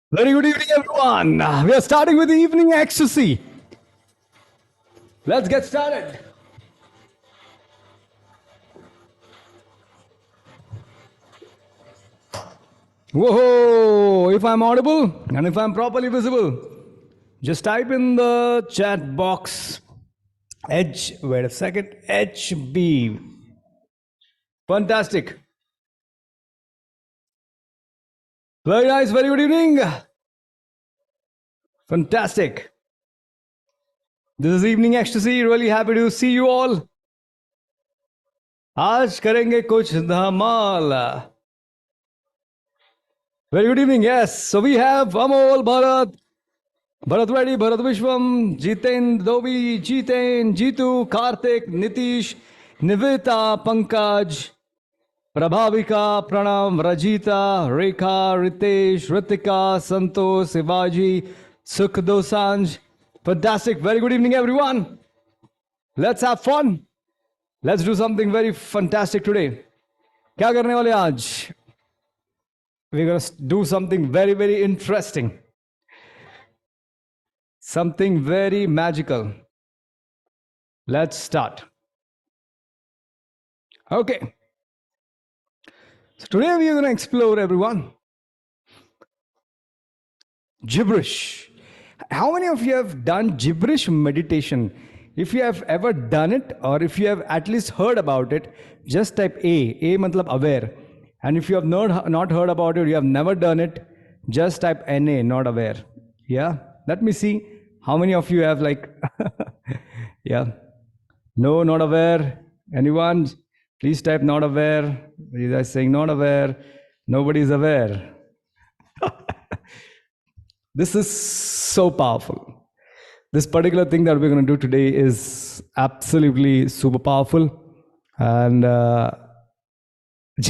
Very good evening, everyone. We are starting with the evening ecstasy. Let's get started. Whoa! If I'm audible and if I'm properly visible, just type in the chat box wait a second, HB. Fantastic. Very nice, very good evening. Fantastic. This is evening ecstasy. Really happy to see you all. आज करेंगे कुछ धमाल. Very good evening. Yes. So we have Amol, Bharat Reddy, Bharat Vishwam, Jiten, Dovi, Jiten, Jitu, Karthik, Nitish, Nivita, Pankaj, Prabhavika, Pranam, Rajita, Rekha, Ritesh, Ritika, Santosh, Sivaji, Sukh Dosanj. Fantastic. Very good evening, everyone. Let's have fun. Let's do something very fantastic today. क्या करने वाले आज? We're going to do something very, very interesting. Something very magical. Let's start. Okay. So today we are going to explore, everyone, gibberish. How many of you have done gibberish meditation? If you have ever done it, or if you have at least heard about it, just type A. A matlab aware. And if you have not heard about it, you have never done it, just type NA, not aware. Yeah. Let me see how many of you have yeah. No, not aware. Anyone? Please type not aware. You guys saying not aware. Nobody is aware. This is so powerful. This particular thing that we're going to do today is absolutely super powerful. And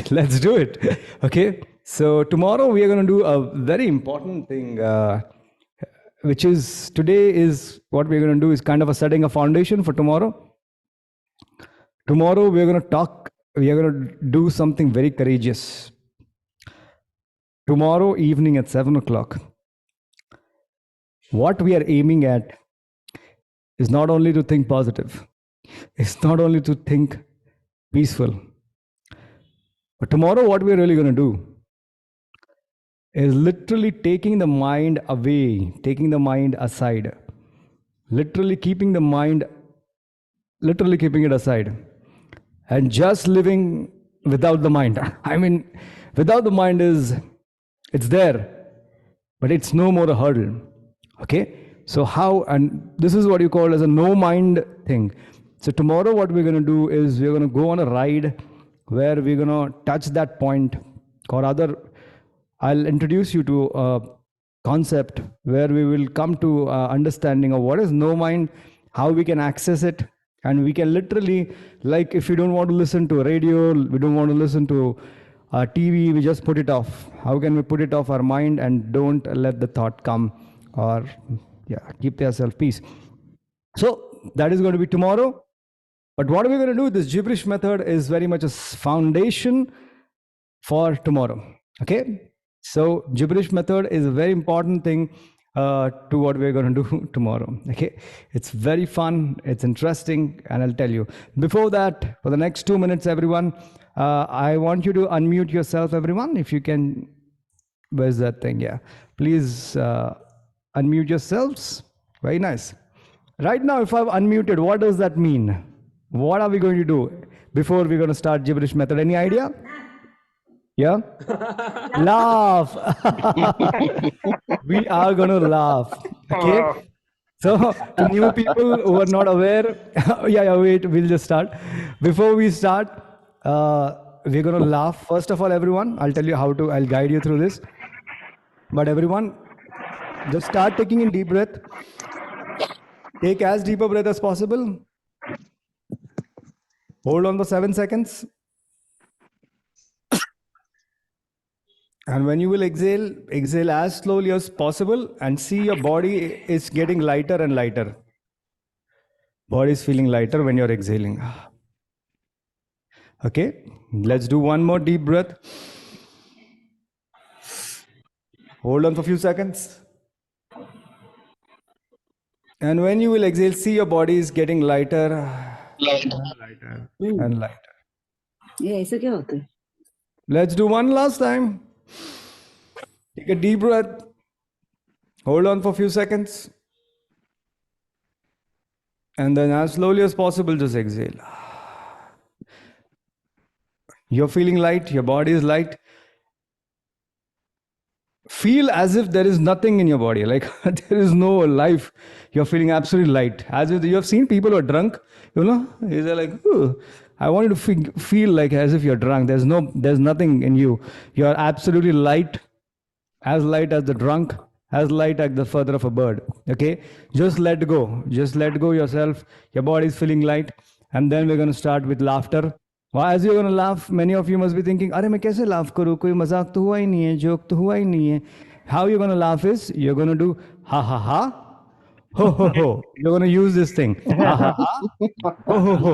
let's do it. Okay. So tomorrow we are going to do a very important thing, which is today is what we're going to do is kind of setting a foundation for tomorrow. Tomorrow we are going to do something very courageous. Tomorrow evening at 7 o'clock, what we are aiming at is not only to think positive, it's not only to think peaceful, but tomorrow what we're really going to do is literally taking the mind away, taking the mind aside, literally keeping it aside, and just living without the mind. I mean, without the mind it's there, but it's no more a hurdle. Okay? So how, and this is what you call as a no mind thing. So tomorrow what we're going to do is we're going to go on a ride where we're going to touch that point, or other, I'll introduce you to a concept where we will come to understanding of what is no mind, how we can access it, and we can literally, like if you don't want to listen to a radio, we don't want to listen to TV, we just put it off. How can we put it off our mind and don't let the thought come, or keep yourself peace. So that is going to be tomorrow. But what are we going to do? This gibberish method is very much a foundation for tomorrow. Okay. So gibberish method is a very important thing to what we're going to do tomorrow. Okay. It's very fun. It's interesting. And I'll tell you, before that, for the next 2 minutes, everyone, I want you to unmute yourself, everyone. If you can, where's that thing? Yeah. Please unmute yourselves. Very nice. Right now, if I've unmuted, what does that mean? What are we going to do before we're going to start gibberish method? Any idea? Yeah? Laugh. We are going to laugh. Okay? So to new people who are not aware, wait, we'll just start. Before we start, we're going to laugh. First of all, everyone, I'll tell you I'll guide you through this. But everyone, just start taking in deep breath. Take as deep a breath as possible. Hold on for 7 seconds. And when you will exhale, exhale as slowly as possible and see your body is getting lighter and lighter. Body is feeling lighter when you're exhaling. Okay, let's do one more deep breath. Hold on for a few seconds. And when you will exhale, see your body is getting lighter and lighter. ये ऐसा क्या होता है? Let's do one last time. Take a deep breath. Hold on for a few seconds. And then as slowly as possible, just exhale. You're feeling light, your body is light. Feel as if there is nothing in your body, like there is no life. You're feeling absolutely light. As if you have seen people who are drunk, they're like, "Ooh, I want you to feel like as if you're drunk. There's nothing in you. You're absolutely light as the drunk, as light as the feather of a bird. Okay? Just let go. Just let go yourself. Your body is feeling light. And then we're going to start with laughter. Well, as you're going to laugh, many of you must be thinking, "Arey, मैं कैसे laugh करूँ? कोई मजाक तो हुआ ही नहीं है, joke तो हुआ ही नहीं है." How you're going to laugh is, you're going to do ha ha ha, ho ho ho. You're going to use this thing, ha ha ha, ho ho ho.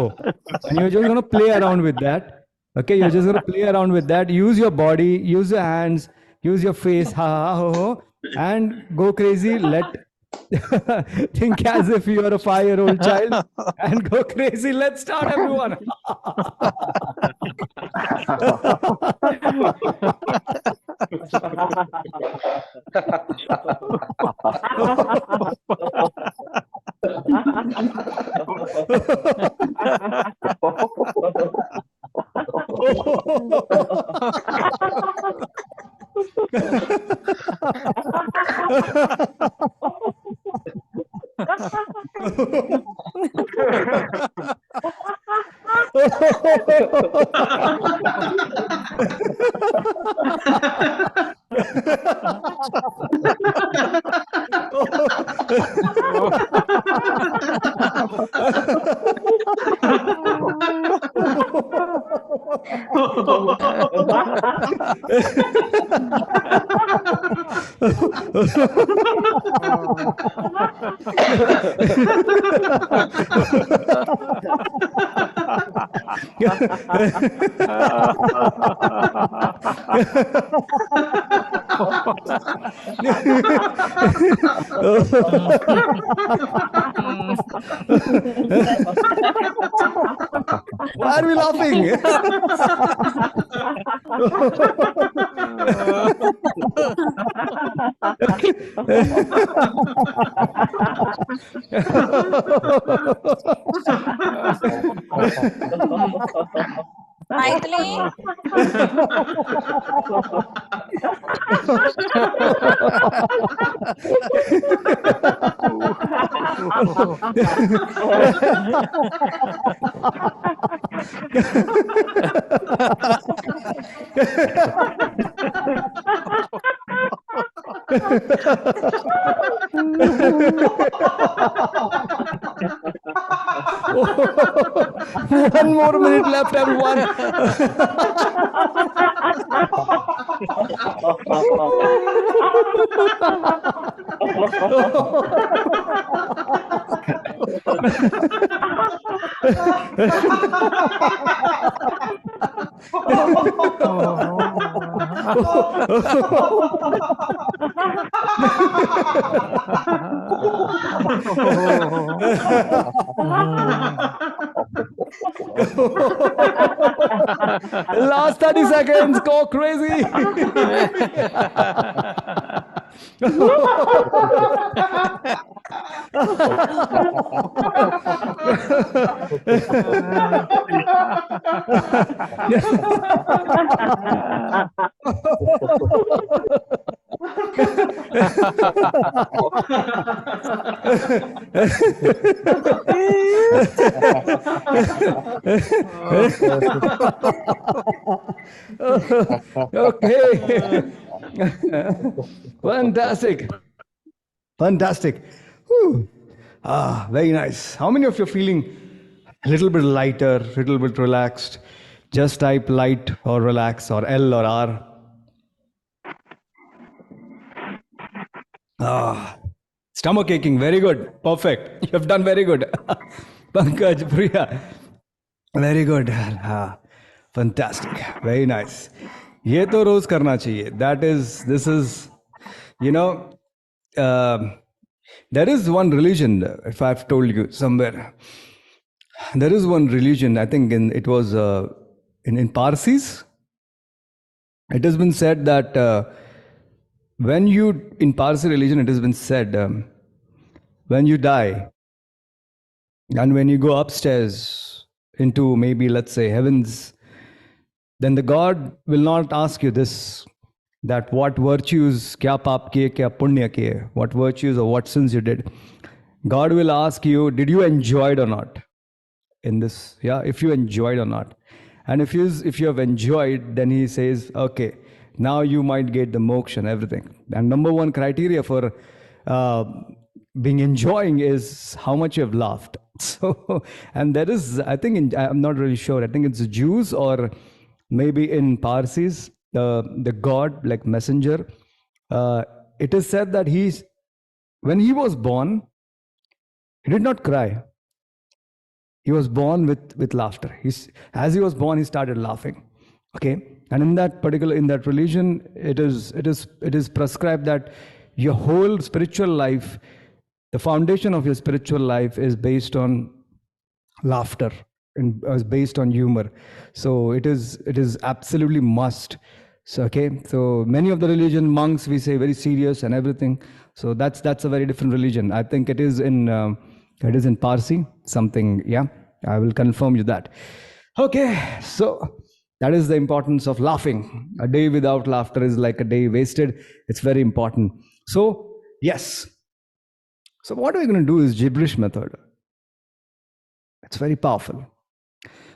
And you're just going to play around with that. Okay, you're just going to play around with that. Use your body, use your hands, use your face, ha ha ho ho, and go crazy. Think as if you are a 5-year-old child and go crazy. Let's start, everyone. Why are we laughing? Maithili. One more minute left, everyone. Last 30 seconds, go crazy. Okay. Fantastic. Fantastic. Whew. Very nice. How many of you are feeling a little bit lighter, a little bit relaxed? Just type light or relax or L or R. Stomach aching. Very good. Perfect. You have done very good. Pankaj, Priya. Very good. Fantastic. Very nice. ये तो रोज करना चाहिए. This is You know, there is one religion, if I've told you somewhere, there is one religion, I think it was in Parsis. It has been said that in Parsi religion, it has been said, when you die and when you go upstairs into maybe, let's say, heavens, then the God will not ask you this, that what virtues, kya paap kiye, kya punya kiye, what virtues or what sins you did. God will ask you, did you enjoy it or not in this? Yeah, if you enjoyed or not. And if you have enjoyed, then he says, okay, now you might get the moksha and everything. And number one criteria for being enjoying is how much you have laughed. So, and there is, I think, I'm not really sure, I think it's Jews or maybe in Parsis, the God, like messenger, it is said that when he was born, he did not cry. He was born with laughter. As he was born, he started laughing. Okay, and in that religion, it is prescribed that your whole spiritual life, the foundation of your spiritual life, is based on laughter and is based on humor. So it is absolutely must. So okay, so many of the religion monks, we say very serious and everything. So that's a very different religion. I think it is in Parsi something. Yeah, I will confirm you that. Okay, so that is the importance of laughing. A day without laughter is like a day wasted. It's very important. So yes. So what we're going to do is gibberish method. It's very powerful.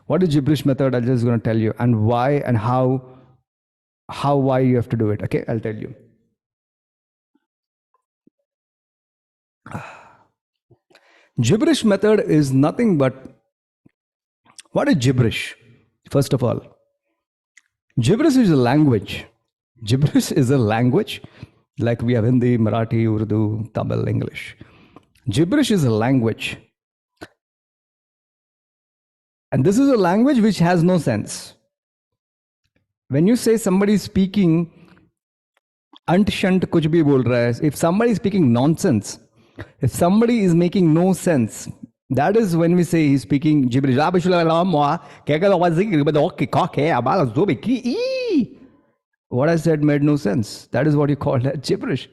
What is gibberish method? I'm just going to tell you, and why and why you have to do it. Okay, I'll tell you. Gibberish method is nothing but, what is gibberish? First of all, gibberish is a language. Gibberish is a language, like we have Hindi, Marathi, Urdu, Tamil, English. Gibberish is a language. And this is a language which has no sense. When you say somebody is speaking ant shant kuch bhi bol raha hai, if somebody is speaking nonsense, if somebody is making no sense, that is when we say he's speaking gibberish. What I said made no sense. That is what you call gibberish.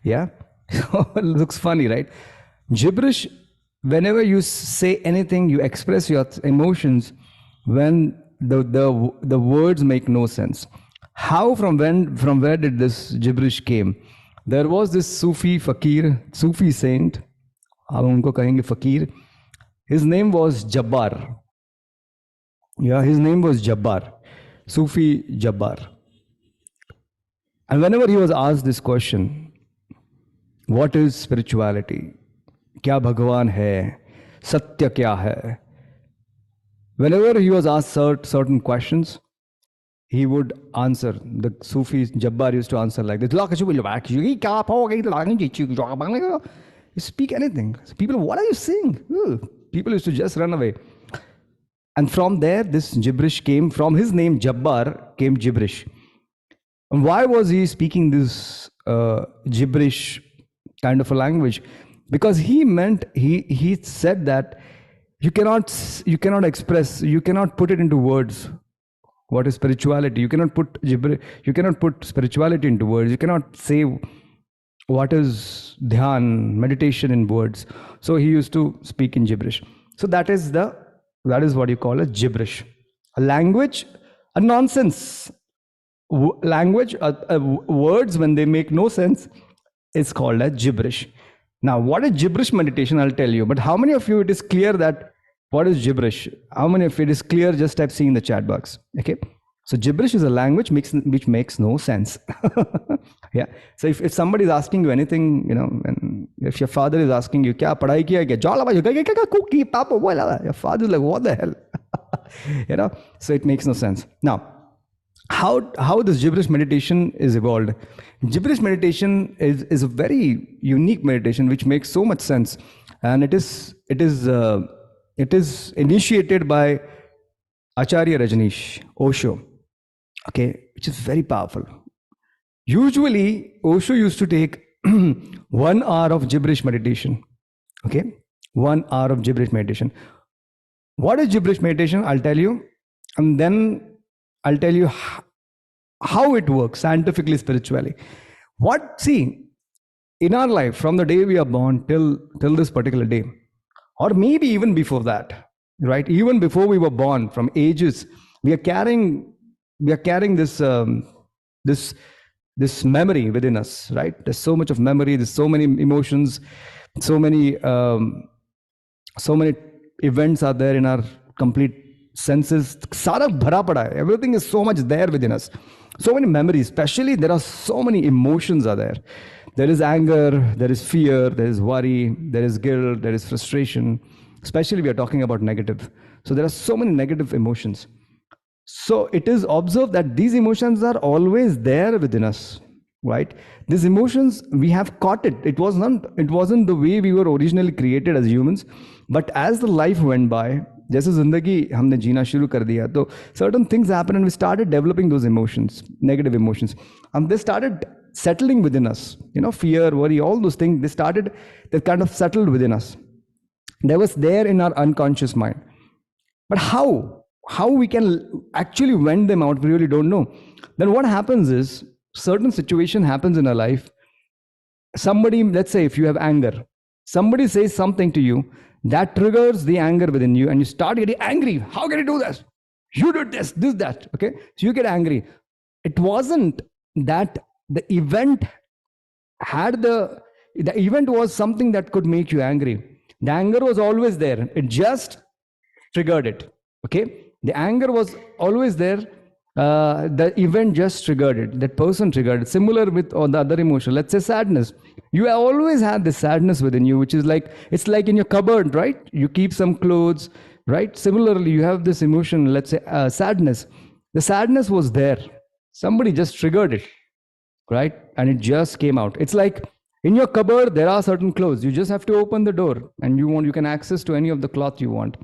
Yeah. It looks funny, right? Gibberish, whenever you say anything, you express your emotions when the words make no sense. How, from where did this gibberish came? There was this Sufi fakir, Sufi saint, हम उनको कहेंगे fakir. His name was Jabbar. Yeah, his name was Jabbar, Sufi Jabbar. And whenever he was asked this question, what is spirituality? क्या भगवान है? सत्य क्या है? Whenever he was asked certain questions, he would answer. The Sufi Jabbar used to answer like this. You speak anything. People, what are you saying? People used to just run away. And from there, this gibberish came. From his name, Jabbar, came gibberish. And why was he speaking this gibberish kind of a language? Because he said that you cannot express, you cannot put it into words. What is spirituality? You cannot put spirituality into words. You cannot say what is dhyan, meditation in words. So he used to speak in gibberish. So that is what you call a gibberish, a language, a nonsense language. Words when they make no sense is called a gibberish. Now, what is gibberish meditation? I'll tell you. But how many of you it is clear that what is gibberish? How many of it is clear? Just type C in the chat box. Okay. So gibberish is a language which makes no sense. Yeah. So if somebody is asking you anything, and if your father is asking you, "Kya padhai kiya kya?" Papa, your father is like, "What the hell?" So it makes no sense. Now, how this gibberish meditation is evolved? Gibberish meditation is a very unique meditation which makes so much sense, and it is initiated by Acharya Rajneesh Osho. Okay, which is very powerful. Usually, Osho used to take 1 hour of gibberish meditation. Okay, 1 hour of gibberish meditation. What is gibberish meditation? I'll tell you, and then I'll tell you how it works scientifically, spiritually. What, see, in our life, from the day we are born till this particular day, or maybe even before that, right? Even before we were born, from ages, we are carrying this memory within us, right? There's so much of memory. There's so many emotions, so many events are there in our complete senses. Sara bhara pada hai. Everything is so much there within us. So many memories, especially there are so many emotions are there. There is anger, there is fear, there is worry, there is guilt, there is frustration. Especially we are talking about negative. So there are so many negative emotions. So it is observed that these emotions are always there within us, right? These emotions, we have caught it. It wasn't the way we were originally created as humans, but as the life went by, जैसे जिंदगी हमने जीना शुरू कर दिया, तो certain things happen and we started developing those emotions, negative emotions, and they started settling within us. You know, fear, worry, all those things, they kind of settled within us. They was there in our unconscious mind. But how we can actually vent them out, we really don't know. Then what happens is, certain situation happens in our life. Somebody, let's say if you have anger, somebody says something to you that triggers the anger within you, and you start getting angry. How can you do this? You did this, that. Okay, so you get angry. It wasn't that the event the event was something that could make you angry. The anger was always there. It just triggered it. Okay, the anger was always there. The event just triggered it. That person triggered it. Similar with all the other emotion. Let's say sadness. You have always had this sadness within you, which is like, it's like in your cupboard, right? You keep some clothes, right? Similarly, you have this emotion, let's say sadness. The sadness was there. Somebody just triggered it, right? And it just came out. It's like in your cupboard, there are certain clothes. You just have to open the door and you can access to any of the cloth you want.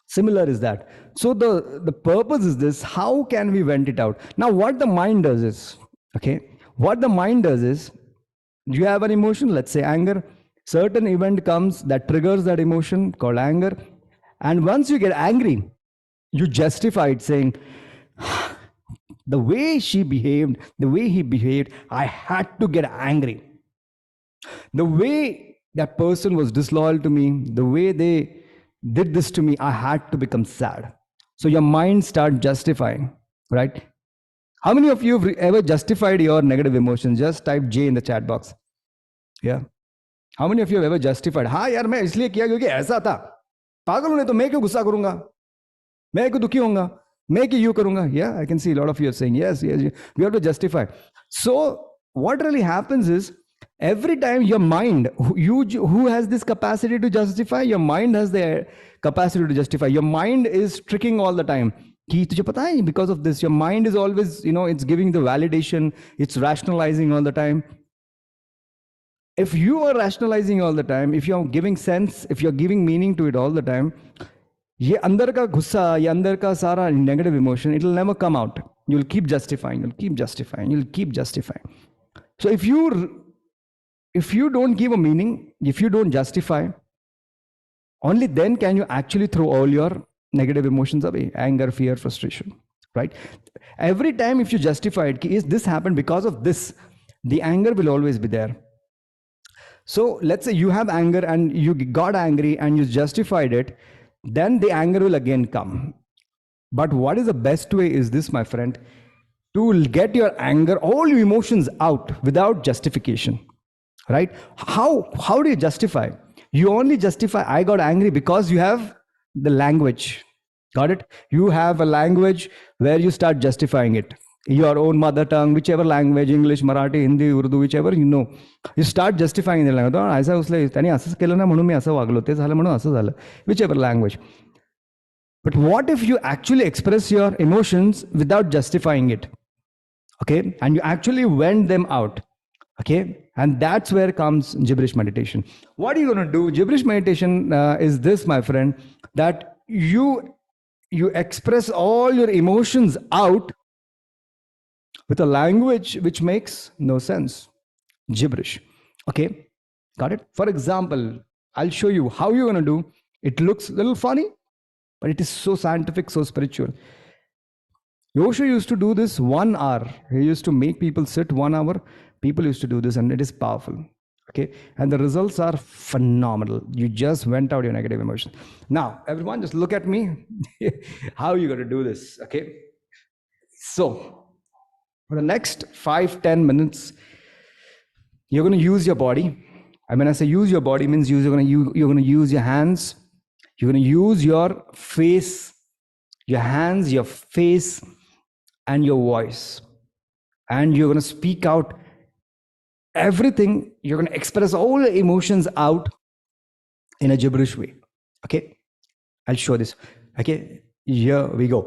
Similar is that. So the purpose is this: how can we vent it out? Now, what the mind does is, okay, what the mind does is, you have an emotion, let's say anger. Certain event comes that triggers that emotion called anger. And once you get angry, you justify it saying, the way she behaved, the way he behaved, I had to get angry. The way that person was disloyal to me, the way they did this to me, I had to become sad. So your mind starts justifying, right? How many of you have ever justified your negative emotions? Just type J in the chat box. Yeah. How many of you have ever justified? हाँ यार मैं इसलिए किया क्योंकि ऐसा था. पागल होने तो मैं क्यों गुस्सा करूंगा? मैं क्यों दुखी होऊंगा? मैं क्यों यूं करूंगा? Yeah, I can see a lot of you are saying yes. We have to justify. So what really happens is, every time your mind, who has this capacity to justify? Your mind has the capacity to justify. Your mind is tricking all the time. कि तुझे पता है, because of this, your mind is always, it's giving the validation, it's rationalizing all the time. If you are rationalizing all the time, if you're giving sense, if you're giving meaning to it all the time, ये अंदर का गुस्सा, ये अंदर का सारा negative emotion, it will never come out. You'll keep justifying, you'll keep justifying, you'll keep justifying. So if you don't give a meaning, if you don't justify, only then can you actually throw all your negative emotions away: anger, fear, frustration, right? Every time if you justify it, is this happened because of this, the anger will always be there. So let's say you have anger and you got angry and you justified it, then the anger will again come. But what is the best way is this, my friend, to get your anger, all your emotions out without justification, right? How do you justify? You only justify, I got angry, because you have the language. Got it? You have a language where you start justifying it. Your own mother tongue, whichever language, English, Marathi, Hindi, Urdu, whichever you know, you start justifying the language. ऐसा उसले त्याने असंच केलं ना म्हणून मी असं वागलो, ते झालं म्हणून असं झालं. Whichever language. But what if you actually express your emotions without justifying it? Okay, and you actually vent them out. Okay, and that's where comes gibberish meditation. What are you going to do? Gibberish meditation is this, my friend, that you express all your emotions out with a language which makes no sense. Gibberish. Okay, got it? For example, I'll show you how you're going to do. It looks a little funny, but it is so scientific, so spiritual. Yosha used to do this 1 hour. He used to make people sit 1 hour. People used to do this, and it is powerful. Okay, and the results are phenomenal. You just went out your negative emotions. Now, everyone, just look at me. How you going to do this? Okay, so for the next 5-10 minutes, you're going to use your body. I mean, I say use your body means you're going to use your hands. You're going to use your face, your hands, your face, and your voice. And you're going to speak out everything. You're going to express all the emotions out in a gibberish way. Okay, I'll show this. Okay, here we go.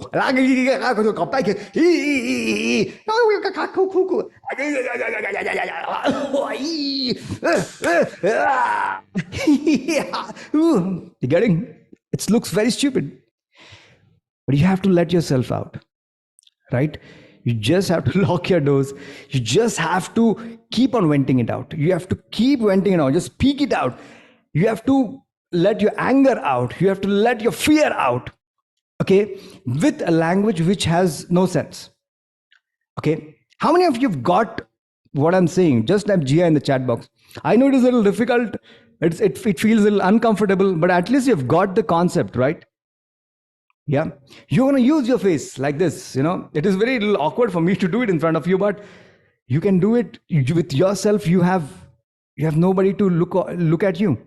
You getting? It looks very stupid, but you have to let yourself out, right? You just have to lock your doors. You just have to keep on venting it out. You have to keep venting it out. Just speak it out. You have to let your anger out. You have to let your fear out. Okay, with a language which has no sense. Okay, how many of you've got what I'm saying? Just type Gia in the chat box. I know it is a little difficult. It feels a little uncomfortable, but at least you've got the concept, right? Yeah, you're going to use your face like this. It is very little awkward for me to do it in front of you, but you can do it with yourself. You have nobody to look at you.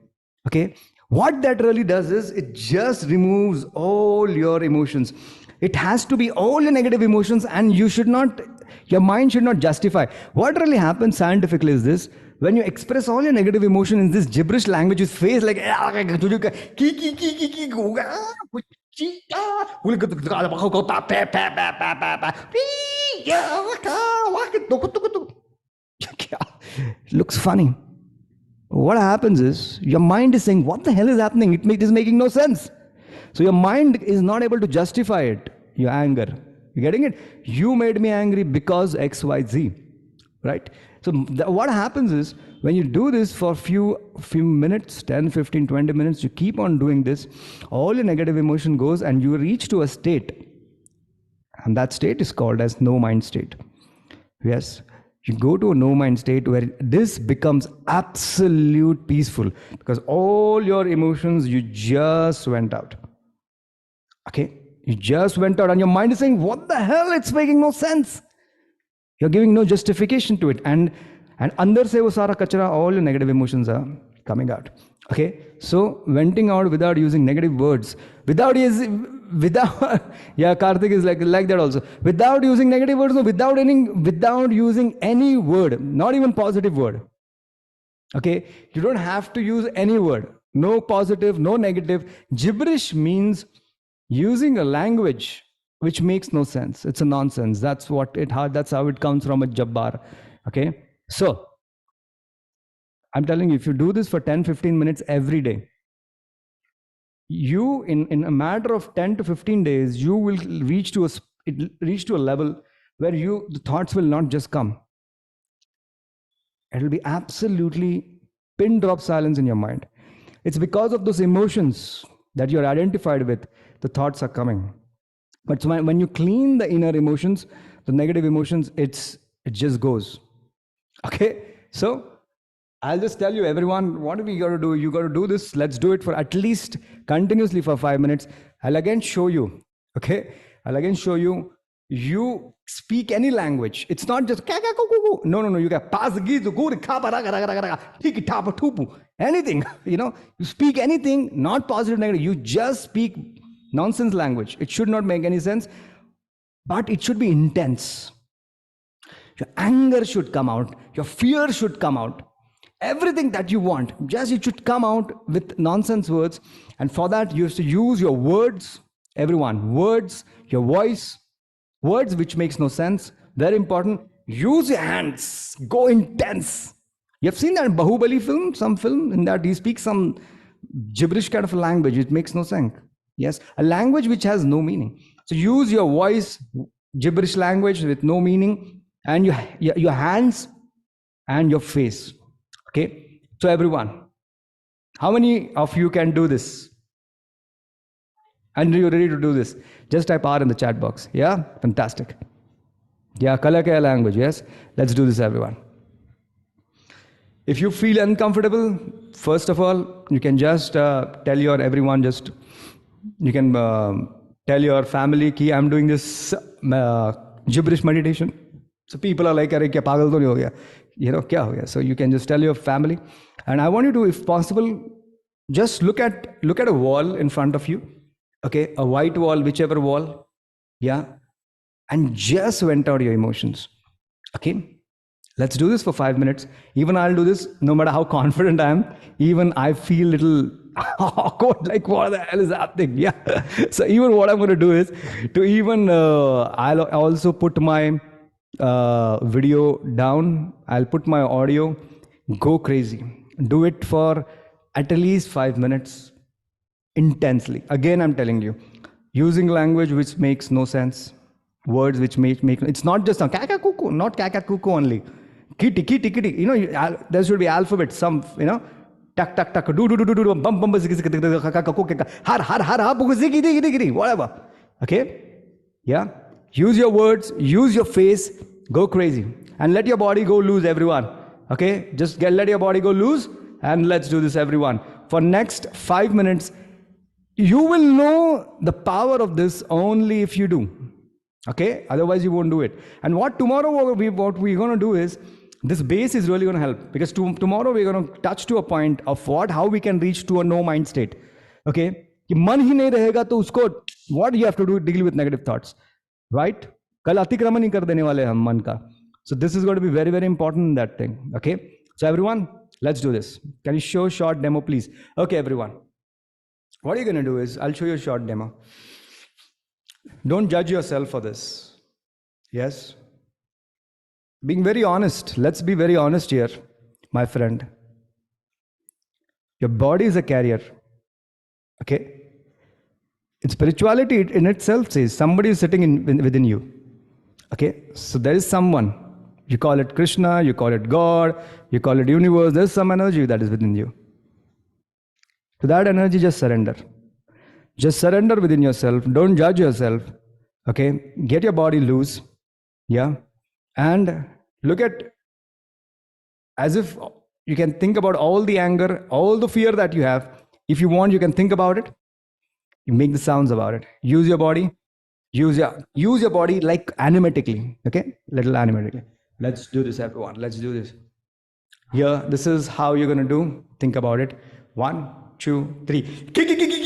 Okay, what that really does is it just removes all your emotions. It has to be all your negative emotions, and your mind should not justify. What really happens scientifically is this: when you express all your negative emotion in this gibberish language with face like looks funny. What happens is your mind is saying, what the hell is happening? It is making no sense. So your mind is not able to justify it, your anger. You getting it? You made me angry because X, Y, Z, right? So what happens is when you do this for few minutes, 10, 15, 20 minutes, you keep on doing this, all your negative emotion goes and you reach to a state. And that state is called as no mind state. Yes. You go to a no mind state where this becomes absolute peaceful because all your emotions, you just went out. Okay, you just went out and your mind is saying, what the hell? It's making no sense. You're giving no justification to it. And under se wo sara kachra, all your negative emotions are coming out. Okay, so venting out without using negative words, without yeah, Karthik is like that also. Without using negative words, no, without using any word, not even positive word. Okay, you don't have to use any word. No positive, no negative. Gibberish means using a language which makes no sense. It's a nonsense. That's how it comes from a jabbar. Okay, so I'm telling you, if you do this for 10-15 minutes every day, you in a matter of 10 to 15 days, you will reach to a level where the thoughts will not just come. It will be absolutely pin drop silence in your mind. It's because of those emotions that you're identified with, the thoughts are coming. But when you clean the inner emotions, the negative emotions, it just goes. Okay, so I'll just tell you, everyone, what we got to do? You got to do this. Let's do it for at least continuously for 5 minutes. I'll again show you. Okay, I'll again show you. You speak any language. It's not just no. You got anything. You speak anything, not positive, negative. You just speak nonsense language. It should not make any sense, but it should be intense. Your anger should come out. Your fear should come out. Everything that you want, just it should come out with nonsense words. And for that, you have to use your words, everyone, words, your voice, words which makes no sense. Very important. Use your hands. Go intense. You have seen that in Bahubali film, some film in that he speaks some gibberish kind of a language. It makes no sense. Yes, a language which has no meaning. So use your voice, gibberish language with no meaning, and your hands and your face. Okay, so everyone, how many of you can do this? And you're ready to do this? Just type R in the chat box. Yeah, fantastic. Yeah, color kya language. Yes, let's do this, everyone. If you feel uncomfortable, first of all, you can just tell your everyone. Just you can tell your family कि I'm doing this gibberish meditation. So people are like, अरे क्या पागल तो नहीं हो गया? You know क्या हो गया? So you can just tell your family, and I want you to, if possible, just look at a wall in front of you. Okay, a white wall, whichever wall, yeah, and just vent out your emotions. Okay, let's do this for 5 minutes. Even I'll do this, no matter how confident I am. Even I feel little awkward, like what the hell is happening? Yeah. So even what I'm going to do is to even I'll also put my video down. I'll put my audio. Go crazy. Do it for at least 5 minutes. Intensely. Again, I'm telling you, using language which makes no sense, words which make it's not just a kaka kuku, not kaka kuku only. Kitty, kitty, kitty. You know, there should be alphabet. Some, you know, tak tak tak, do do do do do, bum bum, har har har har, whatever. Okay, yeah. Use your words, use your face, go crazy, and let your body go loose, everyone. Okay, just let your body go loose, and let's do this, everyone. For next 5 minutes. You will know the power of this only if you do. Okay? Otherwise, you won't do it. And what tomorrow we're going to do is, this base is really going to help. Because tomorrow we're going to touch to a point of how we can reach to a no mind state. Okay? कि मन ही नहीं रहेगा तो उसको, what you have to do, deal with negative thoughts. Right? कल अतिक्रमण ही कर देने वाले हम मन का. So this is going to be very, very important in that thing. Okay? So everyone, let's do this. Can you show a short demo, please? Okay, everyone. What you're going to do is, I'll show you a short demo. Don't judge yourself for this. Yes? Being very honest. Let's be very honest here, my friend. Your body is a carrier. Okay? Its spirituality in itself says somebody is sitting within you. Okay? So there is someone. You call it Krishna, you call it God, you call it universe. There's some energy that is within you. To that energy, just surrender. Just surrender within yourself. Don't judge yourself. Okay? Get your body loose. Yeah? And look at, as if you can think about all the anger, all the fear that you have. If you want, you can think about it. You make the sounds about it. Use your body. Use your body like animatically. Okay? Little animatically. Let's do this, everyone. Let's do this. Here, this is how you're going to do. Think about it. 1, 2, 3. Tick, tick, tick, tick.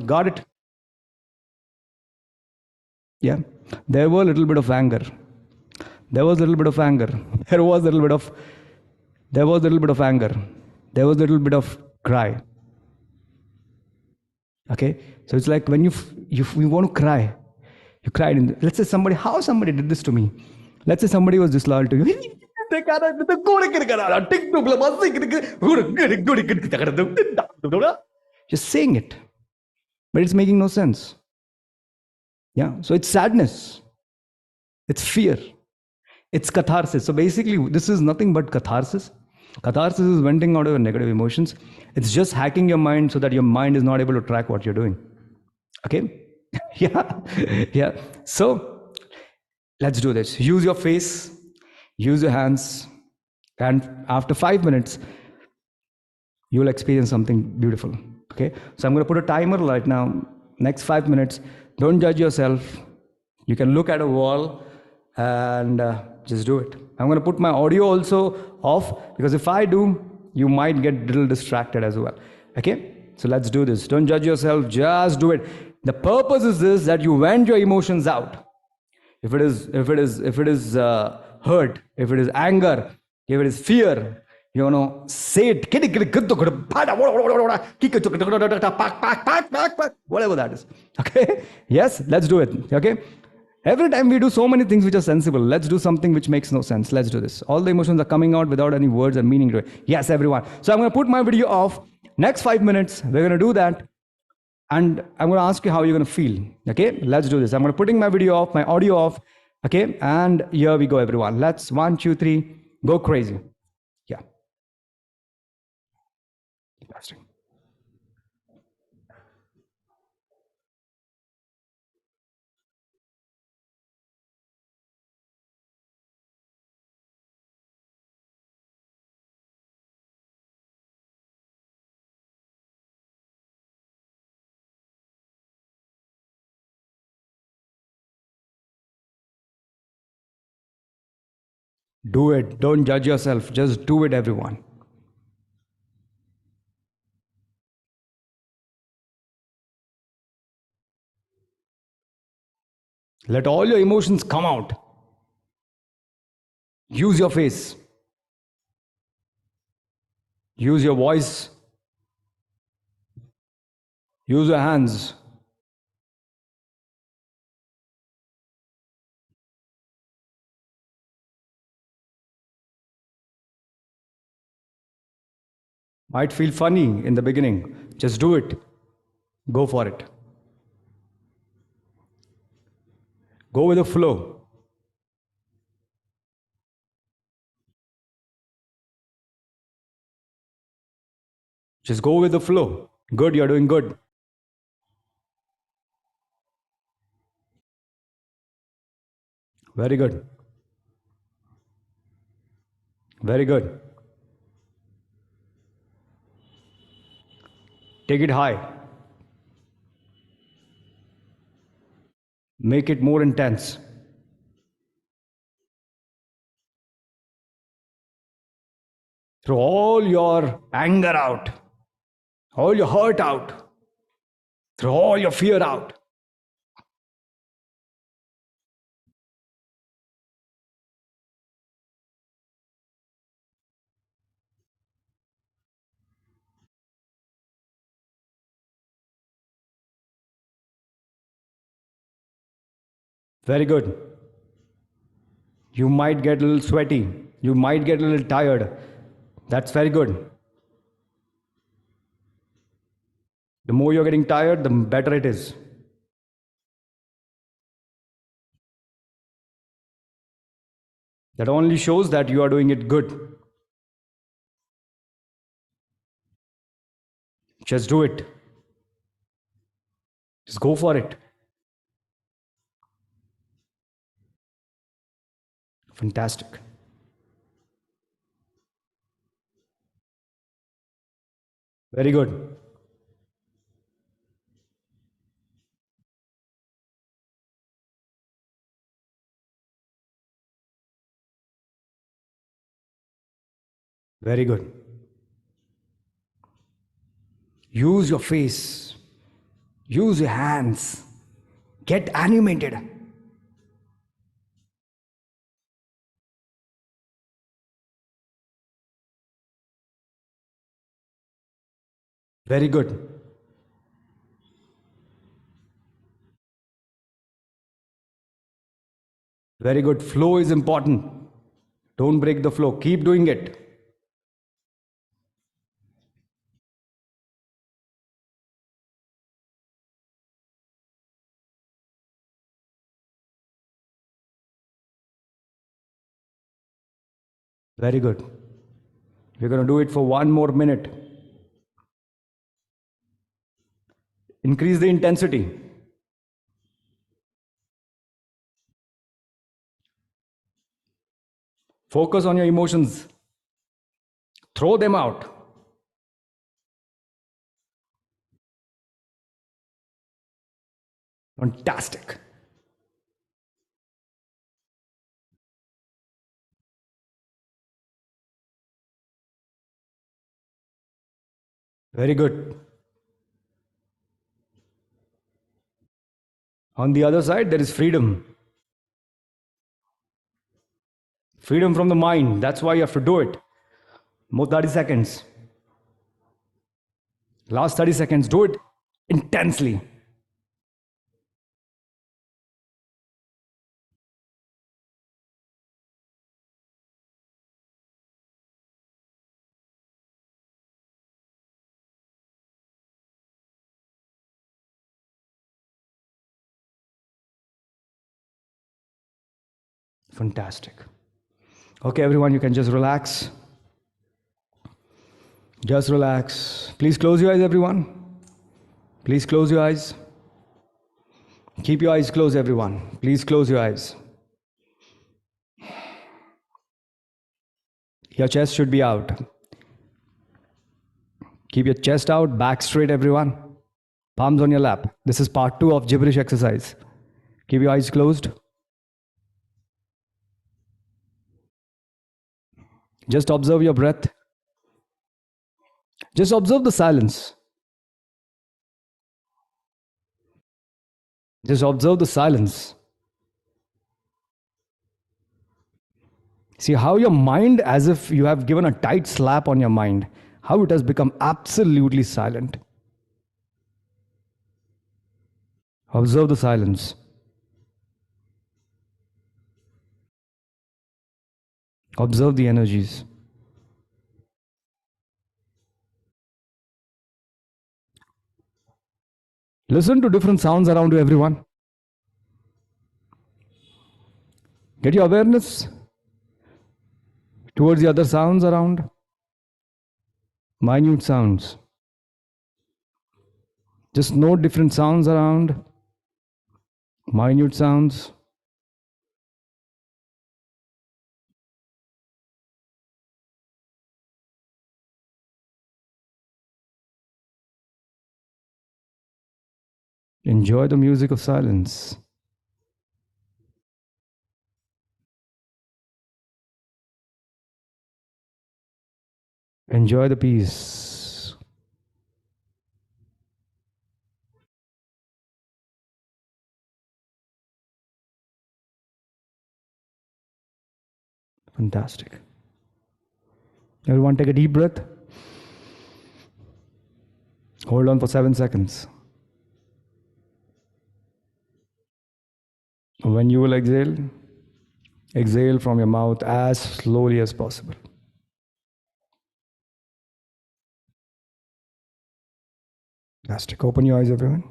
Got it? Yeah. There was a little bit of anger. There was a little bit of anger. There was a little bit of anger. There was a little bit of cry. Okay? So it's like when you want to cry, you cried. Let's say somebody did this to me. Let's say somebody was disloyal to you. Just saying it, but it's making no sense. Yeah, so it's sadness, it's fear, it's catharsis. So basically, this is nothing but catharsis. Catharsis is venting out of your negative emotions. It's just hacking your mind so that your mind is not able to track what you're doing. Okay? Yeah. So let's do this. Use your face. Use your hands, and after 5 minutes, you will experience something beautiful. Okay? So I'm going to put a timer right now. Next 5 minutes. Don't judge yourself. You can look at a wall and just do it. I'm going to put my audio also off, because if I do, you might get a little distracted as well. Okay? So let's do this. Don't judge yourself. Just do it. The purpose is this, that you vent your emotions out. If it is hurt, if it is anger, if it is fear, say it. Whatever that is. Okay? Yes, let's do it. Okay? Every time we do so many things which are sensible, let's do something which makes no sense. Let's do this. All the emotions are coming out without any words and meaning to it. Yes, everyone. So I'm going to put my video off. Next 5 minutes, we're going to do that. And I'm going to ask you how you're going to feel. Okay, let's do this. I'm going to putting my video off, my audio off. Okay, and here we go, everyone. Let's 1, 2, 3, go crazy. Yeah. Interesting. Do it. Don't judge yourself. Just do it, everyone. Let all your emotions come out. Use your face. Use your voice. Use your hands. Might feel funny in the beginning. Just do it. Go for it. Go with the flow. Just go with the flow. Good, you're doing good. Very good. Very good. Take it high. Make it more intense. Throw all your anger out, all your hurt out, throw all your fear out. Very good. You might get a little sweaty. You might get a little tired. That's very good. The more you're getting tired, the better it is. That only shows that you are doing it good. Just do it. Just go for it. Fantastic. Very good. Very good. Use your face. Use your hands. Get animated. Very good. Very good. Flow is important. Don't break the flow. Keep doing it. Very good. We're going to do it for 1 more minute. Increase the intensity. Focus on your emotions. Throw them out. Fantastic. Very good. On the other side, there is freedom. Freedom from the mind. That's why you have to do it. More 30 seconds. Last 30 seconds, do it intensely. Fantastic. Okay, everyone, you can just relax. Just relax. Please close your eyes, everyone. Please close your eyes. Keep your eyes closed, everyone. Please close your eyes. Your chest should be out. Keep your chest out, back straight, everyone. Palms on your lap. This is part 2 of gibberish exercise. Keep your eyes closed. Just observe your breath. Just observe the silence. Just observe the silence. See how your mind, as if you have given a tight slap on your mind, how it has become absolutely silent. Observe the silence. Observe the energies. Listen to different sounds around you, everyone. Get your awareness towards the other sounds around. Minute sounds. Just note different sounds around. Minute sounds. Enjoy the music of silence. Enjoy the peace. Fantastic. Everyone take a deep breath. Hold on for 7 seconds. When you will exhale, exhale from your mouth as slowly as possible. Fantastic. Open your eyes, everyone.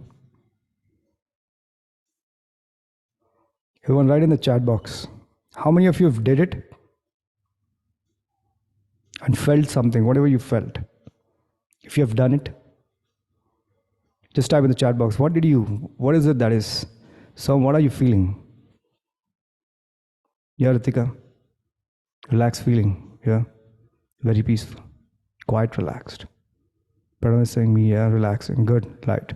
Everyone, write in the chat box. How many of you have did it and felt something, whatever you felt? If you have done it, just type in the chat box. What is it that is? So what are you feeling? Yeah, Ritika. Relaxed feeling. Yeah. Very peaceful. Quite relaxed. Pranam is saying me, yeah, relaxing. Good. Light.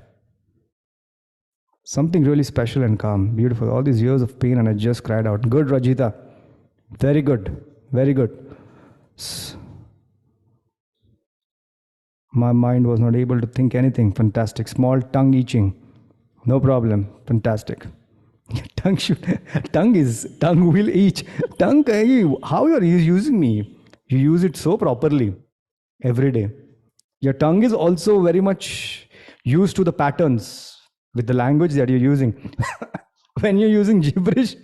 Something really special and calm. Beautiful. All these years of pain and I just cried out. Good, Rajita. Very good. Very good. My mind was not able to think anything. Fantastic. Small tongue itching. No problem. Fantastic. Tongue will itch. Tongue, how you are using me? You use it so properly every day. Your tongue is also very much used to the patterns with the language that you're using. When you're using gibberish,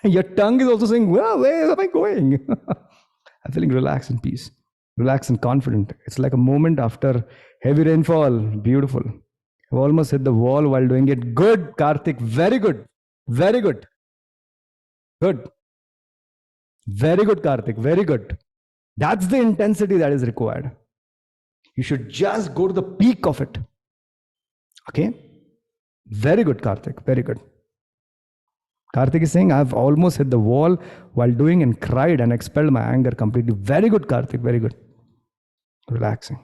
your tongue is also saying, well, where am I going? I'm feeling relaxed and peace. Relaxed and confident. It's like a moment after heavy rainfall. Beautiful. I've almost hit the wall while doing it. Good, Karthik. Very good. Very good. Good. Very good, Karthik. Very good. That's the intensity that is required. You should just go to the peak of it. Okay? Very good, Karthik. Very good. Karthik is saying, I've almost hit the wall while doing and cried and expelled my anger completely. Very good, Karthik. Very good. Relaxing.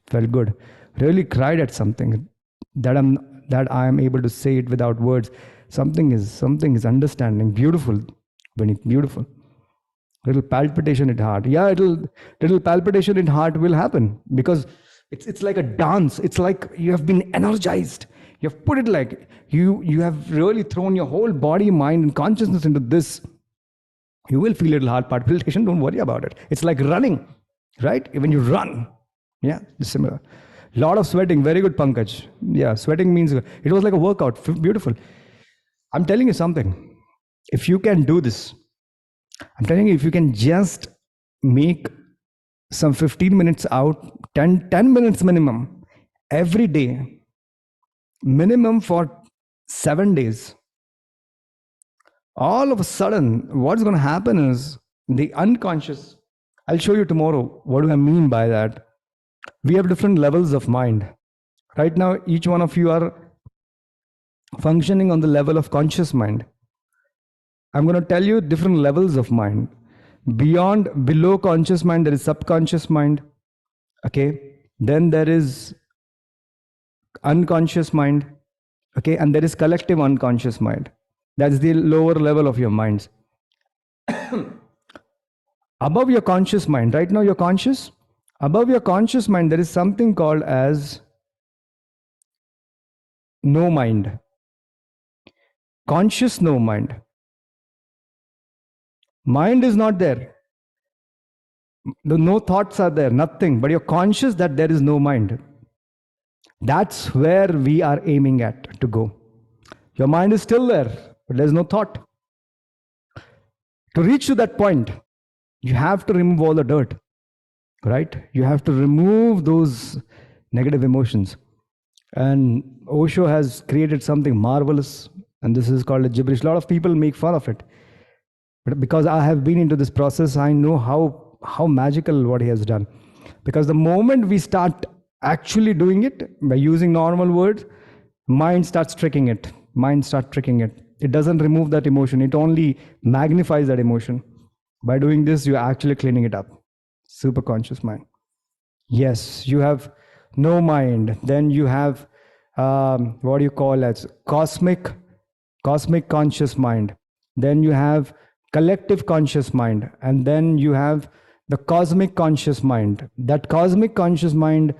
Felt good. Really cried at something that I am able to say it without words. Something is understanding. Beautiful. Beneath. Beautiful. Little palpitation in heart. Yeah, little palpitation in heart will happen because it's like a dance. It's like you have been energized. You've put it like you have really thrown your whole body, mind, and consciousness into this. You will feel a little heart palpitation. Don't worry about it. It's like running, right? When you run, yeah, it's similar. Lot of sweating. Very good, Pankaj. Yeah, sweating means it was like a workout. Beautiful. I'm telling you something. If you can do this, I'm telling you, if you can just make some 15 minutes out, 10 minutes minimum every day, minimum for 7 days, all of a sudden, what's going to happen is the unconscious. I'll show you tomorrow what do I mean by that. We have different levels of mind. Right now, each one of you are functioning on the level of conscious mind. I'm going to tell you different levels of mind. Below conscious mind, there is subconscious mind. Okay. Then there is unconscious mind. Okay. And there is collective unconscious mind. That's the lower level of your minds. Above your conscious mind, right now you're conscious. Above your conscious mind, there is something called as no mind. Conscious no mind. Mind is not there. No thoughts are there, nothing. But you're conscious that there is no mind. That's where we are aiming at to go. Your mind is still there, but there's no thought. To reach to that point, you have to remove all the dirt, right? You have to remove those negative emotions. And Osho has created something marvelous, and this is called a gibberish. A lot of people make fun of it. But because I have been into this process, I know how magical what he has done. Because the moment we start actually doing it by using normal words, mind starts tricking it. Mind starts tricking it. It doesn't remove that emotion. It only magnifies that emotion. By doing this, you're actually cleaning it up. Super conscious mind. Yes, you have no mind. Then you have what do you call as cosmic conscious mind. Then you have collective conscious mind. And then you have the cosmic conscious mind. That cosmic conscious mind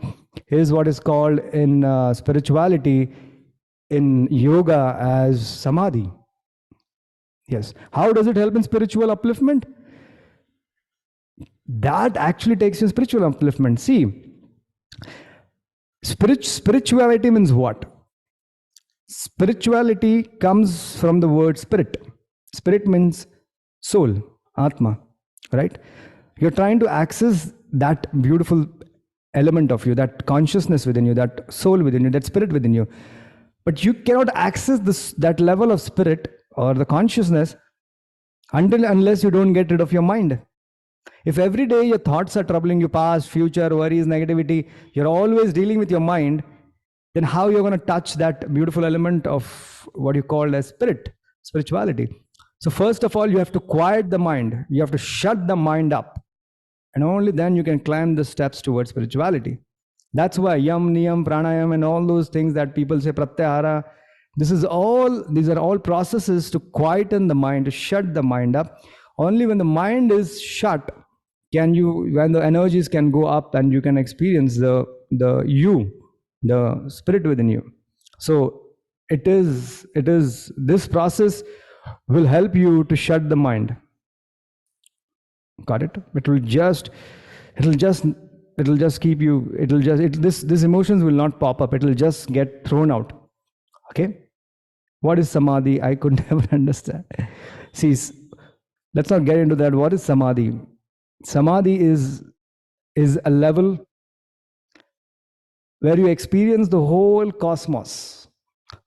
is what is called in spirituality, in yoga, as samadhi. Yes. How does it help in spiritual upliftment? That actually takes you spiritual upliftment. See, spirituality means what? Spirituality comes from the word spirit. Spirit means soul, atma, right? You're trying to access that beautiful element of you, that consciousness within you, that soul within you, that spirit within you. But you cannot access that level of spirit or the consciousness unless you don't get rid of your mind. If every day your thoughts are troubling you, past, future, worries, negativity, you're always dealing with your mind, then how you're going to touch that beautiful element of what you call as spirituality. So first of all, you have to quiet the mind. You have to shut the mind up. And only then you can climb the steps towards spirituality. That's why yam, niyam, pranayam, and all those things that people say, pratyahara, these are all processes to quieten the mind, to shut the mind up. Only when the mind is shut, when the energies can go up and you can experience the spirit within you. So it is this process will help you to shut the mind. Got it? It'll just keep you, this emotions will not pop up. It'll just get thrown out. Okay? What is samadhi? I could never understand. See, let's not get into that. What is samadhi? Samadhi is a level where you experience the whole cosmos,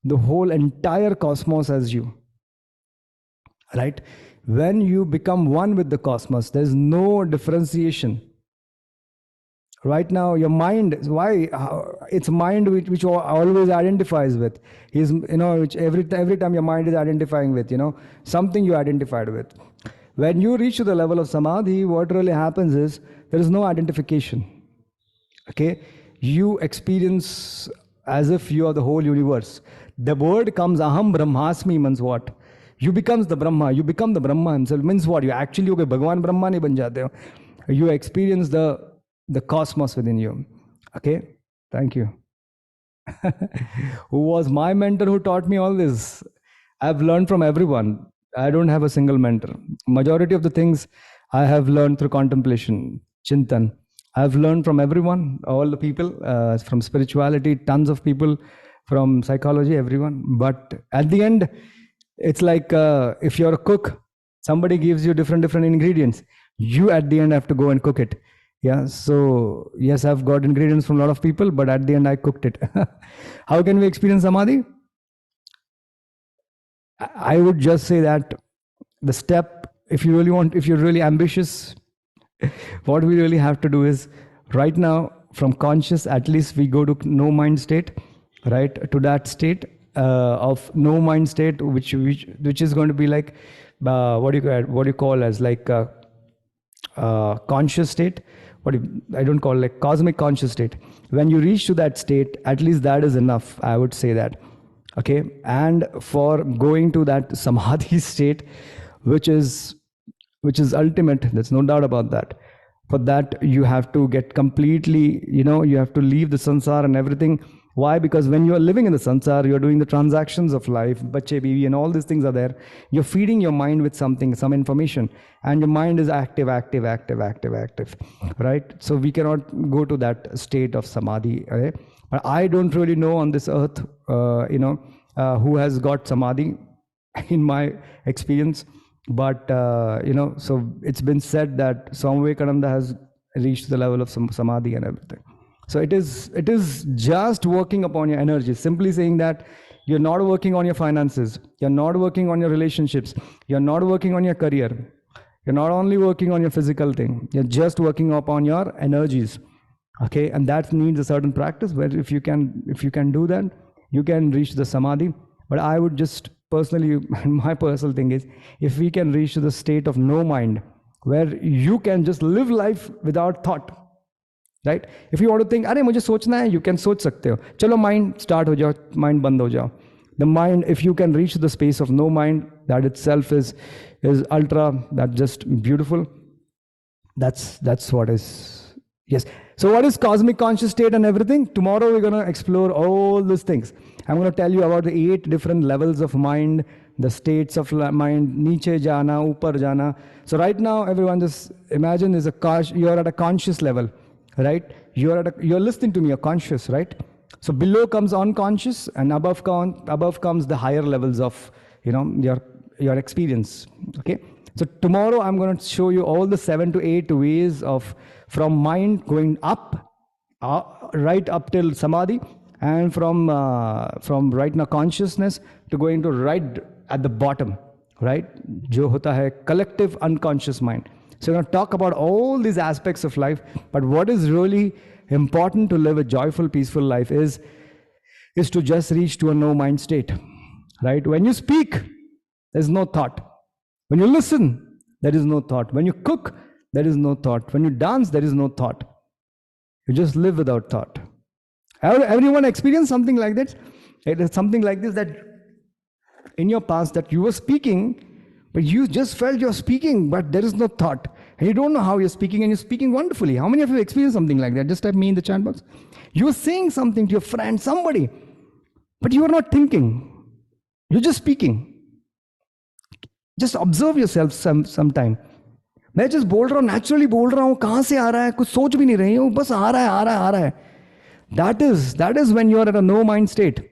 the whole entire cosmos as you. Right? When you become one with the cosmos, there's no differentiation. Right now, your mind, it's mind which always identifies with. Which every time your mind is identifying with, something you identified with. When you reach to the level of samadhi, what really happens is there is no identification. Okay? You experience as if you are the whole universe. The word comes, aham brahmasmi, means what? You become the Brahma himself. Means what? You actually Bhagwan Brahma nahi ban jate ho. You experience the cosmos within you. Okay? Thank you. Who was my mentor who taught me all this? I've learned from everyone. I don't have a single mentor. Majority of the things I have learned through contemplation, chintan. I've learned from everyone, all the people, from spirituality, tons of people, from psychology, everyone. But at the end, it's like if you're a cook, somebody gives you different ingredients. You at the end have to go and cook it. Yeah. So yes, I've got ingredients from a lot of people, but at the end I cooked it. How can we experience samadhi? I would just say that the step, if you really want, if you're really ambitious, what we really have to do is right now from conscious, at least we go to no mind state, right? To that state of no mind state, which is going to be like what do you call as like conscious state. I don't call like cosmic conscious state. When you reach to that state, at least that is enough. I would say that. Okay, and for going to that samadhi state, which is ultimate, there's no doubt about that. For that you have to get completely, you have to leave the sansar and everything. Why? Because when you are living in the sansar, you're doing the transactions of life, bache, biwi, and all these things are there. You're feeding your mind with something, some information, and your mind is active, right? So we cannot go to that state of samadhi. Right? But I don't really know on this earth, who has got samadhi in my experience. But, so it's been said that Swami Vivekananda has reached the level of samadhi and everything. So it is just working upon your energy, simply saying that you're not working on your finances, you're not working on your relationships, you're not working on your career, you're not only working on your physical thing, you're just working upon your energies. Okay, and that needs a certain practice, where if you can do that, you can reach the samadhi. But I would just personally, my personal thing is, if we can reach to the state of no mind, where you can just live life without thought. Right? If you want to think, अरे मुझे सोचना है, you can सोच सकते हो. चलो mind start हो जाओ, mind बंद हो जाओ. The mind, if you can reach the space of no mind, that itself is ultra, that's just beautiful. That's what is, yes. So what is cosmic conscious state and everything? Tomorrow we're going to explore all these things. I'm going to tell you about the 8 different levels of mind, the states of mind, niche jana, upar jana. So right now, everyone just imagine you're at a conscious level. Right? You're listening to me, you're conscious, right? So below comes unconscious, and above comes the higher levels of, your experience. Okay? So tomorrow I'm going to show you all the 7 to 8 ways of, from mind going up, right up till samadhi, and from right now consciousness to going to right at the bottom, right? Jo hota hai collective unconscious mind. So we're going to talk about all these aspects of life, but what is really important to live a joyful, peaceful life is to just reach to a no mind state, right? When you speak, there's no thought. When you listen, there is no thought. When you cook, there is no thought. When you dance, there is no thought. You just live without thought. Everyone experienced something like that? It is something like this, that in your past that you were speaking, but you just felt you're speaking, but there is no thought. And you don't know how you're speaking, and you're speaking wonderfully. How many of you experienced something like that? Just type me in the chat box. You were saying something to your friend, somebody, but you were not thinking. You're just speaking. Just observe yourself sometime. मैं just बोल रहा हूँ, naturally बोल रहा हूँ, कहाँ से आ रहा है, कुछ सोच भी नहीं रही हूँ, बस आ रहा है. That is when you're at a no mind state.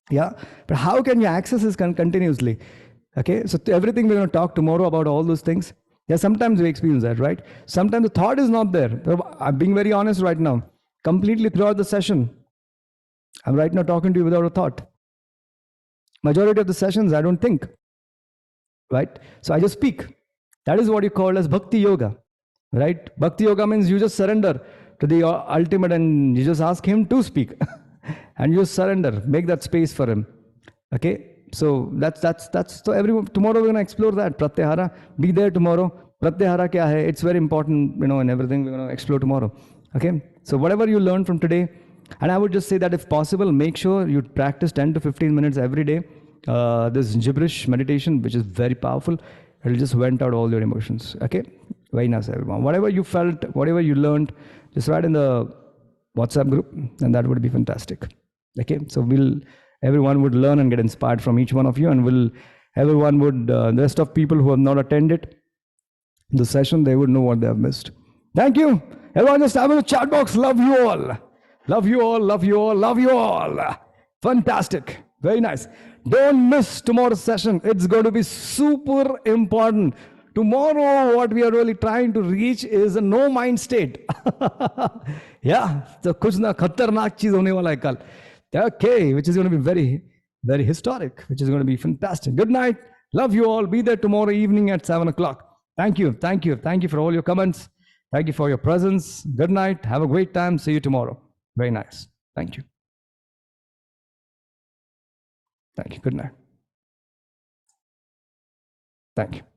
Yeah, but how can you access this continuously? Okay, so everything we're going to talk tomorrow about all those things. Yeah, sometimes we experience that, right? Sometimes the thought is not there. I'm being very honest right now. Completely throughout the session, I'm right now talking to you without a thought. Majority of the sessions, I don't think, right? So I just speak. That is what you call as bhakti yoga, right? Bhakti yoga means you just surrender to the ultimate, and you just ask him to speak, and you surrender, make that space for him. Okay. So that's so everyone, tomorrow we're going to explore that pratyahara. Be there tomorrow. Pratyahara kya hai? It's very important, and everything we're going to explore tomorrow. Okay, so whatever you learn from today, and I would just say that if possible, make sure you practice 10 to 15 minutes every day. This gibberish meditation, which is very powerful, it'll just vent out all your emotions. Okay, very nice, everyone. Whatever you felt, whatever you learned, just write in the WhatsApp group, and that would be fantastic. Okay, so everyone would learn and get inspired from each one of you, and everyone would, the rest of people who have not attended the session, they would know what they have missed. Thank you. Everyone just have in the chat box. Love you all. Love you all. Love you all. Love you all. Fantastic. Very nice. Don't miss tomorrow's session. It's going to be super important. Tomorrow, what we are really trying to reach is a no mind state. Yeah. So कुछ ना खतरनाक चीज होने वाला है कल. Okay, which is going to be very, very historic, which is going to be fantastic. Good night. Love you all. Be there tomorrow evening at 7 o'clock. Thank you. Thank you. Thank you for all your comments. Thank you for your presence. Good night. Have a great time. See you tomorrow. Very nice. Thank you. Thank you. Good night. Thank you.